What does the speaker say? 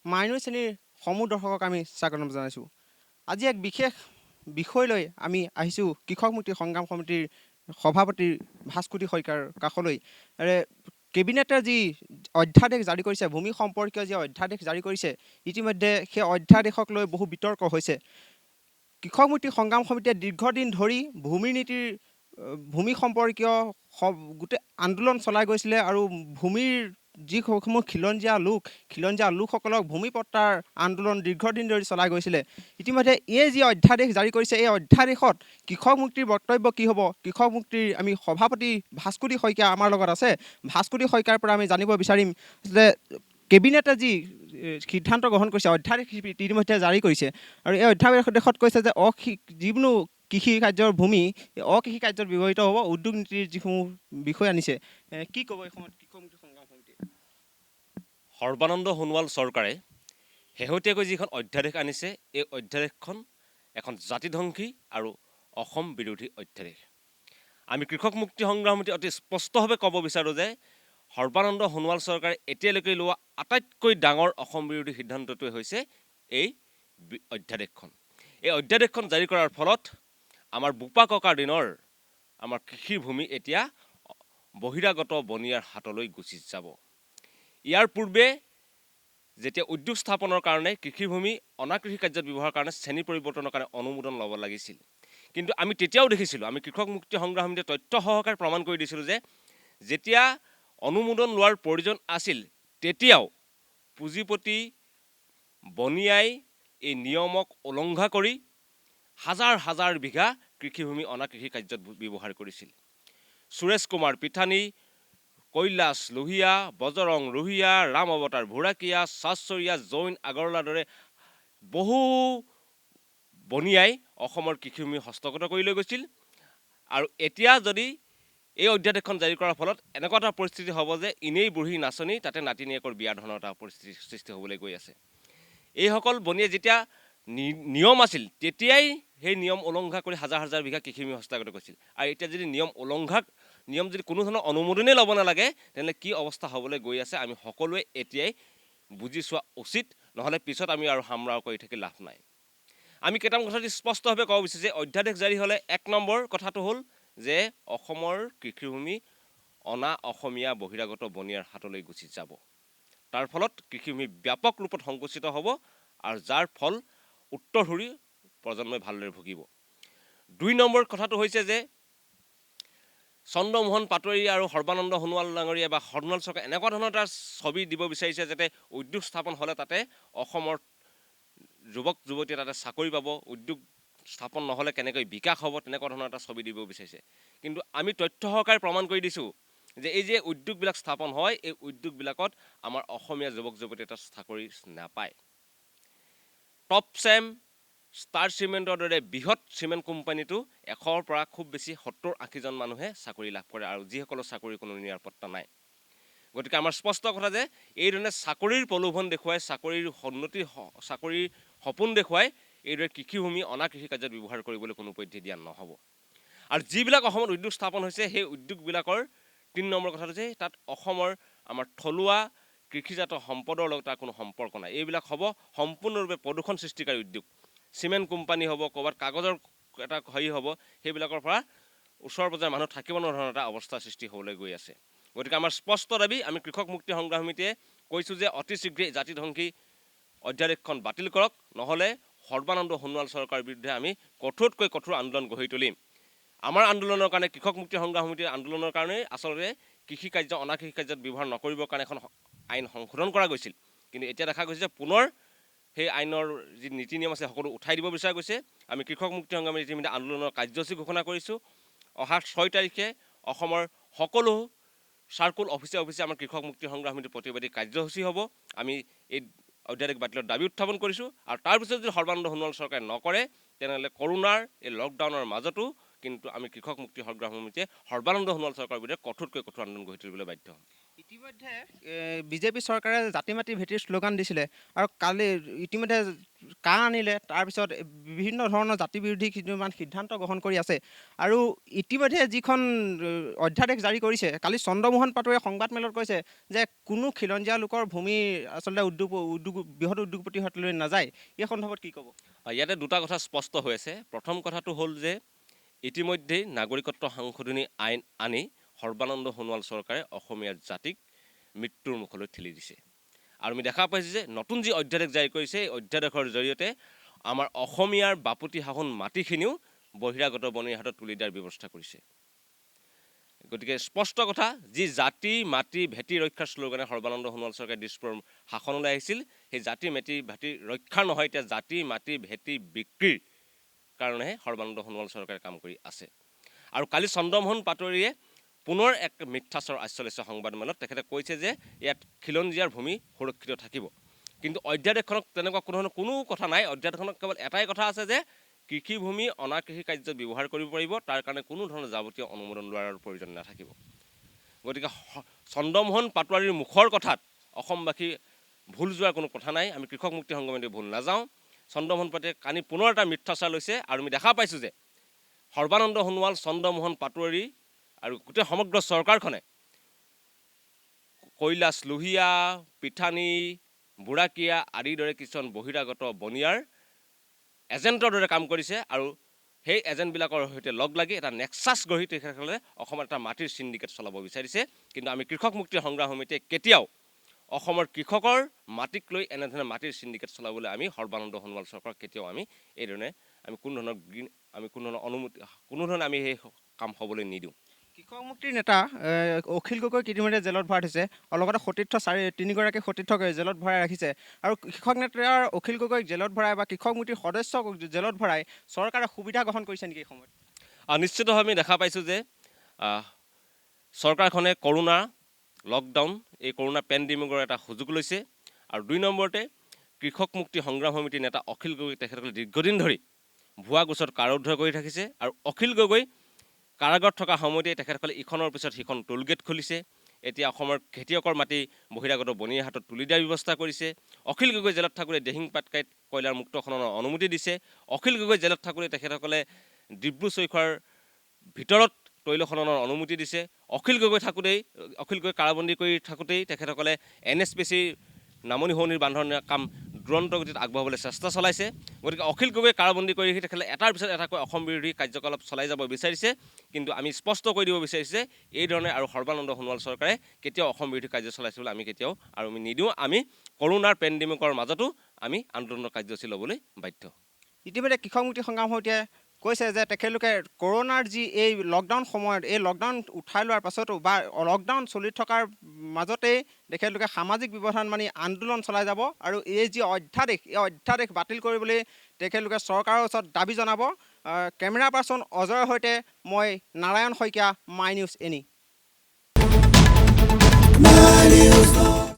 মাইনৈ শ্ৰেণীৰ সমূহ দৰ্শকক আমি স্বাগতম জনাইছোঁ। আজি এক বিশেষ বিষয় লৈ আমি আহিছোঁ কৃষক মুক্তি সংগ্ৰাম সমিতিৰ সভাপতি ভাস্কুতি শইকীয়াৰ কাষলৈ। কেবিনেটে যি অধ্যাদেশ জাৰি কৰিছে, ভূমি সম্পৰ্কীয় যি অধ্যাদেশ জাৰি কৰিছে, ইতিমধ্যে সেই অধ্যাদেশক লৈ বহু বিতৰ্ক হৈছে। কৃষক মুক্তি সংগ্ৰাম সমিতিয়ে দীৰ্ঘদিন ধৰি ভূমি সম্পৰ্কীয় গোটেই আন্দোলন চলাই গৈছিলে আৰু ভূমিৰ যিসমূহ খিলঞ্জীয়া লোকসকলক ভূমি পট্টাৰ আন্দোলন দীৰ্ঘদিন ধৰি চলাই গৈছিলে। ইতিমধ্যে এই যি অধ্যাদেশ জাৰি কৰিছে, এই অধ্যাদেশত কৃষক মুক্তিৰ বক্তব্য কি হ'ব? কৃষক মুক্তিৰ আমি সভাপতি ভাস্কুতি শইকীয়া আমাৰ লগত আছে। ভাস্কুতি শইকীয়াৰ পৰা আমি জানিব বিচাৰিম যে কেবিনেটে যি সিদ্ধান্ত গ্ৰহণ কৰিছে, অধ্যাদেশ ইতিমধ্যে জাৰি কৰিছে, আৰু এই অধ্যাদেশত কৈছে যে যিকোনো কৃষি কাৰ্যৰ ভূমি অকৃষি কাৰ্যত ব্যৱহৃত হ'ব। উদ্যোগ নীতিৰ যিসমূহ বিষয় আনিছে, কি ক'ব এই সময়ত কৃষক মুক্তি সংগ্ৰাম সমিতিয়ে? সৰ্বানন্দ সোণোৱাল চৰকাৰে শেহতীয়াকৈ যিখন অধ্যাদেশ আনিছে, এই অধ্যাদেশখন এখন জাতিধ্বংসী আৰু অসম বিৰোধী অধ্যাদেশ। আমি কৃষক মুক্তি সংগ্ৰাম সমিতি অতি স্পষ্টভাৱে ক'ব বিচাৰোঁ যে সৰ্বানন্দ সোণোৱাল চৰকাৰে এতিয়ালৈকে লোৱা আটাইতকৈ ডাঙৰ অসম বিৰোধী সিদ্ধান্তটোৱে হৈছে এই অধ্যাদেশখন। এই অধ্যাদেশখন জাৰি কৰাৰ ফলত আমাৰ বোপা ককাৰ দিনৰ আমাৰ কৃষিৰ ভূমি এতিয়া বহিৰাগত বনিয়াৰ হাতলৈ গুচি যাব। ইয়াৰ পূৰ্বে যেতিয়া উদ্যোগ স্থাপনৰ কাৰণে কৃষিভূমি অনাকৃষি কাৰ্যত ব্যৱহাৰৰ কাৰণে শ্ৰেণী পৰিৱৰ্তনৰ কাৰণে অনুমোদন ল'ব লাগিছিল। কিন্তু আমি তেতিয়াও দেখিছিলোঁ, আমি কৃষক মুক্তি সংগ্ৰাম সমিতিয়ে তথ্য সহকাৰে প্ৰমাণ কৰি দিছিলোঁ যে যেতিয়া অনুমোদন লোৱাৰ প্ৰয়োজন আছিল, তেতিয়াও পুঁজিপতি বনিয়াই এই নিয়মক উলংঘা কৰি হাজাৰ হাজাৰ বিঘা কৃষিভূমি অনাকৃষি কাৰ্যত ব্যৱহাৰ কৰিছিল। সুৰেশ কুমাৰ পিঠানী, কৈলাশ লোহিয়া, বজৰং লোহিয়া, ৰাম অৱতাৰ ভোৰাকীয়া, চাচৰীয়া, জৈন আগৰৱালাৰ দৰে বহু বনিয়াই অসমৰ কৃষিভূমি হস্তগত কৰি লৈ গৈছিল। আৰু এতিয়া যদি এই অধ্যাদেশখন জাৰি কৰাৰ ফলত এনেকুৱা এটা পৰিস্থিতি হ'ব যে এনেই বুঢ়ী নাচনী তাতে নাতিনীয়েকৰ বিয়া ধৰণৰ এটা পৰিস্থিতিৰ সৃষ্টি হ'বলৈ গৈ আছে। এইসকল বনিয়ে যেতিয়া নিয়ম আছিল, তেতিয়াই সেই নিয়ম উলংঘা কৰি হাজাৰ হাজাৰ বিঘা কৃষিভূমি হস্তগত কৰিছিল। আৰু এতিয়া যদি নিয়ম যদি কোনো ধৰণৰ অনুমোদনেই ল'ব নালাগে, তেনেহ'লে কি অৱস্থা হ'বলৈ গৈ আছে আমি সকলোৱে এতিয়াই বুজি চোৱা উচিত, নহ'লে পিছত আমি আৰু হামৰাও কৰি থাকি লাভ নাই। আমি কেইটামান কথা স্পষ্টভাৱে ক'ব বিচাৰিছোঁ যে অধ্যাদেশ জাৰি হ'লে এক নম্বৰ কথাটো হ'ল যে অসমৰ কৃষিভূমি অনা অসমীয়া বহিৰাগত বনিয়াৰ হাতলৈ গুচি যাব। তাৰ ফলত কৃষিভূমি ব্যাপক ৰূপত সংকুচিত হ'ব আৰু যাৰ ফল উত্তৰসূৰী প্ৰজন্মই ভালদৰে ভুগিব। ২ নম্বৰ কথাটো হৈছে যে চন্দ্ৰমোহন পাটোৱাৰী আৰু সৰ্বানন্দ সোণোৱাল ডাঙৰীয়া বা সোণোৱাল চৰকাৰে এনেকুৱা ধৰণৰ এটা ছবি দিব বিচাৰিছে যাতে উদ্যোগ স্থাপন হ'লে তাতে অসমৰ যুৱক যুৱতীয়ে তাতে চাকৰি পাব, উদ্যোগ স্থাপন নহ'লে কেনেকৈ বিকাশ হ'ব, তেনেকুৱা ধৰণৰ এটা ছবি দিব বিচাৰিছে। কিন্তু আমি তথ্য সহকাৰে প্ৰমাণ কৰি দিছোঁ যে এই যে উদ্যোগবিলাক স্থাপন হয়, এই উদ্যোগবিলাকত আমাৰ অসমীয়া যুৱক যুৱতীয়ে তাত চাকৰি নাপায়। টপ চেম, ষ্টাৰ চিমেণ্টৰ দৰে বৃহৎ চিমেণ্ট কোম্পানীটো ১০০ৰ পৰা খুব বেছি ৭০-৮০জন মানুহে চাকৰি লাভ কৰে, আৰু যিসকলৰ চাকৰিৰ কোনো নিৰাপত্তা নাই। গতিকে আমাৰ স্পষ্ট কথা যে এইধৰণে চাকৰিৰ প্ৰলোভন দেখুৱাই, চাকৰিৰ সপোন দেখুৱাই এইদৰে কৃষিভূমি অনাকৃষি কাৰ্যত ব্যৱহাৰ কৰিবলৈ কোনো পধ্যে দিয়া নহ'ব। আৰু যিবিলাক অসমত উদ্যোগ স্থাপন হৈছে, সেই উদ্যোগবিলাকৰ ৩ নম্বৰ কথাটো হৈছে তাত অসমৰ আমাৰ থলুৱা কৃষিজাত সম্পদৰ লগত তাৰ কোনো সম্পৰ্ক নাই। এইবিলাক হ'ব সম্পূৰ্ণৰূপে প্ৰদূষণ সৃষ্টিকাৰী উদ্যোগ। চিমেণ্ট কোম্পানী হ'ব, ক'ৰবাত কাগজৰ এটা হ'ব, সেইবিলাকৰ পৰা ওচৰ পাজৰৰ মানুহ থাকিব নোৱাৰা এটা অৱস্থাৰ সৃষ্টি হ'বলৈ গৈ আছে। গতিকে আমাৰ স্পষ্ট দাবী, আমি কৃষক মুক্তি সংগ্ৰাম সমিতিয়ে কৈছোঁ যে অতি শীঘ্ৰেই জাতিধ্বংসী অধ্যাদেশখন বাতিল কৰক, নহ'লে সৰ্বানন্দ সোণোৱাল চৰকাৰৰ বিৰুদ্ধে আমি কঠোৰতকৈ কঠোৰ আন্দোলন গঢ়ি তুলিম। আমাৰ আন্দোলনৰ কাৰণে, কৃষক মুক্তি সংগ্ৰাম সমিতিৰ আন্দোলনৰ কাৰণেই আচলতে কৃষি কাৰ্য অনাকৃষি কাৰ্যত ব্যৱহাৰ নকৰিবৰ কাৰণে এখন আইন সংশোধন কৰা গৈছিল। কিন্তু এতিয়া দেখা গৈছে যে পুনৰ সেই আইনৰ যি নীতি নিয়ম আছে সকলো উঠাই দিব বিচৰা গৈছে। আমি কৃষক মুক্তি সংগ্ৰাম সমিতি ইতিমধ্যে আন্দোলনৰ কাৰ্যসূচী ঘোষণা কৰিছোঁ। অহা ৬ তাৰিখে অসমৰ সকলো চাৰ্কুল অফিচে আমাৰ কৃষক মুক্তি সংগ্ৰাম সমিতিৰ প্ৰতিবাদী কাৰ্যসূচী হ'ব। আমি এই অধ্যাদেশ বাতিলৰ দাবী উত্থাপন কৰিছোঁ, আৰু তাৰপিছত যদি সৰ্বানন্দ সোণোৱাল চৰকাৰে নকৰে, তেনেহ'লে কৰোনাৰ এই লকডাউনৰ মাজতো কিন্তু আমি কৃষক মুক্তি সংগ্ৰাম সমিতিয়ে সৰ্বানন্দ সোণোৱাল চৰকাৰৰ বিৰুদ্ধে কঠোৰতকৈ কঠোৰ আন্দোলন গঢ়ি তুলিবলৈ বাধ্য হ'ম। ইতিমধ্যে বিজেপি চৰকাৰে জাতি মাতি ভেটিৰ শ্লোগান দিছিলে আৰু কালি ইতিমধ্যে কা আনিলে তাৰপিছত বিভিন্ন ধৰণৰ জাতি বিৰোধী কিছুমান সিদ্ধান্ত গ্ৰহণ কৰি আছে আৰু ইতিমধ্যে যিখন অধ্যাদেশ জাৰি কৰিছে কালি চন্দ্ৰমোহন পাটোৱাৰীয়ে সংবাদমেলত কৈছে যে কোনো খিলঞ্জীয়া লোকৰ ভূমি আচলতে বৃহৎ উদ্যোগপতিৰ হাতলৈ নাযায়। এই সন্দৰ্ভত কি ক'ব? ইয়াতে দুটা কথা স্পষ্ট হৈ আছে। প্ৰথম কথাটো হ'ল যে ইতিমধ্যেই নাগৰিকত্ব সংশোধনী আইন আনি সৰ্বানন্দ সোণোৱাল চৰকাৰে অসমীয়া জাতিক মৃত্যুৰ মুখলৈ ঠেলি দিছে। আৰু আমি দেখা পাইছোঁ যে নতুন যি অধ্যাদেশ জাৰি কৰিছে এই অধ্যাদেশৰ জৰিয়তে আমাৰ অসমীয়াৰ বাপতি সাহোন মাটিখিনিও বহিৰাগত বনিৰ হাতত তুলি দিয়াৰ ব্যৱস্থা কৰিছে। গতিকে স্পষ্ট কথা, যি জাতি মাটি ভেটি ৰক্ষাৰ শ্লোগানে সৰ্বানন্দ সোণোৱাল চৰকাৰে দিছপুৰ শাসনলৈ আহিছিল, সেই জাতি মাটি ভেটি ৰক্ষাৰ নহয়, এতিয়া জাতি মাটি ভেটি বিক্ৰীৰ কাৰণেহে সৰ্বানন্দ সোণোৱাল চৰকাৰে কাম কৰি আছে। আৰু কালি চন্দ্ৰমোহন পাটোৱাৰীয়ে পুনৰ এক মিথ্যাচাৰ আশ্ৰয় লৈছে সংবাদমেলত। তেখেতে কৈছে যে ইয়াত খিলঞ্জীয়াৰ ভূমি সুৰক্ষিত থাকিব, কিন্তু অধ্যাদেশখনত তেনেকুৱা কোনো কথা নাই। অধ্যাদেশখনত কেৱল এটাই কথা আছে যে কৃষিভূমি অনাকৃষি কাৰ্যত ব্যৱহাৰ কৰিব পাৰিব, তাৰ কাৰণে কোনো ধৰণৰ যাৱতীয় অনুমোদন লোৱাৰ প্ৰয়োজন নাথাকিব। গতিকে চন্দ্ৰমোহন পাটোৱাৰীৰ মুখৰ কথাত অসমবাসী ভুল যোৱাৰ কোনো কথা নাই। আমি কৃষক মুক্তি সংগঠনে ভুল নাযাওঁ। চন্দ্ৰমোহন পাটোৱাৰীয়ে কালি পুনৰ এটা মিথ্যাচাৰ লৈছে আৰু আমি দেখা পাইছোঁ যে সৰ্বানন্দ সোণোৱাল, চন্দ্ৰমোহন পাটোৱাৰী আৰু গোটেই সমগ্ৰ চৰকাৰখনে কৈলাশ লোহিয়া, পিঠানী, বুঢ়াকিয়া আদিৰ দৰে কিছুমান বহিৰাগত বনিয়াৰ এজেণ্টৰ দৰে কাম কৰিছে আৰু সেই এজেণ্টবিলাকৰ সৈতে লগ লাগি এটা নেক্সাছ গঢ়ি তেখেতসকলে অসমত এটা মাটিৰ চিণ্ডিকেট চলাব বিচাৰিছে। কিন্তু আমি কৃষক মুক্তি সংগ্ৰাম সমিতিয়ে কেতিয়াও অসমৰ কৃষকৰ মাটিক লৈ এনেধৰণে মাটিৰ চিণ্ডিকেট চলাবলৈ আমি সৰ্বানন্দ সোণোৱাল চৰকাৰক কেতিয়াও আমি এইধৰণে কোনো ধৰণৰ আমি সেই কাম হ'বলৈ নিদিওঁ। কৃষক মুক্তিৰ নেতা অখিল গগৈক ইতিমধ্যে জেলত ভৰাই থৈছে আৰু লগতে সতীৰ্থ তিনিগৰাকী সতীৰ্থক জেলত ভৰাই ৰাখিছে। আৰু কৃষক নেতাৰ অখিল গগৈক জেলত ভৰাই বা কৃষক মুক্তিৰ সদস্যক জেলত ভৰাই চৰকাৰে সুবিধা গ্ৰহণ কৰিছে নেকি এই সময়ত? নিশ্চিতভাৱে আমি দেখা পাইছোঁ যে চৰকাৰখনে কৰোণা লকডাউন, এই কৰোণা পেণ্ডেমিকৰ এটা সুযোগ লৈছে। আৰু ২ নম্বৰতে কৃষক মুক্তি সংগ্ৰাম সমিতিৰ নেতা অখিল গগৈ তেখেতসকলে দীৰ্ঘদিন ধৰি ভুৱা গোচৰত কাৰাৰুদ্ধ কৰি থাকিছে। আৰু অখিল গগৈ কাৰাগাৰত থকা সময়তে তেখেতসকলে ইখনৰ পিছত সিখন টোলগেট খুলিছে। এতিয়া অসমৰ খেতিয়কৰ মাটি বহিৰাগত বনিৰ হাতত তুলি দিয়াৰ ব্যৱস্থা কৰিছে। অখিল গগৈ জেলত থাকোঁতে দিহিং পাটকাইত কয়লাৰ মুক্ত খননৰ অনুমতি দিছে। অখিল গগৈ জেলত থাকোঁতে তেখেতসকলে ডিব্ৰু চৈখোৱাৰ ভিতৰত তৈল খননৰ অনুমতি দিছে। অখিল গগৈ কাৰাবন্দী কৰি থাকোঁতেই তেখেতসকলে NSPCৰ নামনি শুৱনিৰ বান্ধৰ কাম দুৰন্ত গতিত আগবঢ়াবলৈ চেষ্টা চলাইছে। গতিকে অখিল গগৈ কাৰাবন্দী কৰি ৰাখি তেখেতে এটাৰ পিছত এটাকৈ অসম বিৰোধী কাৰ্যকলাপ চলাই যাব বিচাৰিছে। কিন্তু আমি স্পষ্ট কৰি দিব বিচাৰিছে এই ধৰণে আৰু সৰ্বানন্দ সোণোৱাল চৰকাৰে কেতিয়াও অসম বিৰোধী কাৰ্য চলাইছে বুলি আমি কেতিয়াও আৰু আমি নিদিওঁ। আমি কৰোণাৰ পেণ্ডেমিকৰ মাজতো আমি আন্দোলনৰ কাৰ্যসূচী ল'বলৈ বাধ্য। ইতিমধ্যে কৃষক মুক্তি সংগ্ৰাম সমিতিয়ে কৈছে যে তেখেতলোকে কৰোণাৰ যি এই লকডাউন সময়ত এই লকডাউন উঠাই লোৱাৰ পাছতো বা লকডাউন চলি থকাৰ মাজতেই তেখেতলোকে সামাজিক ব্যৱধান মানি আন্দোলন চলাই যাব আৰু এই যি অধ্যাদেশ এই অধ্যাদেশ বাতিল কৰিবলৈ তেখেতলোকে চৰকাৰৰ ওচৰত দাবী জনাব। কেমেৰা পাৰ্চন অজয়ৰ সৈতে মই Narayan Saikia, my news any.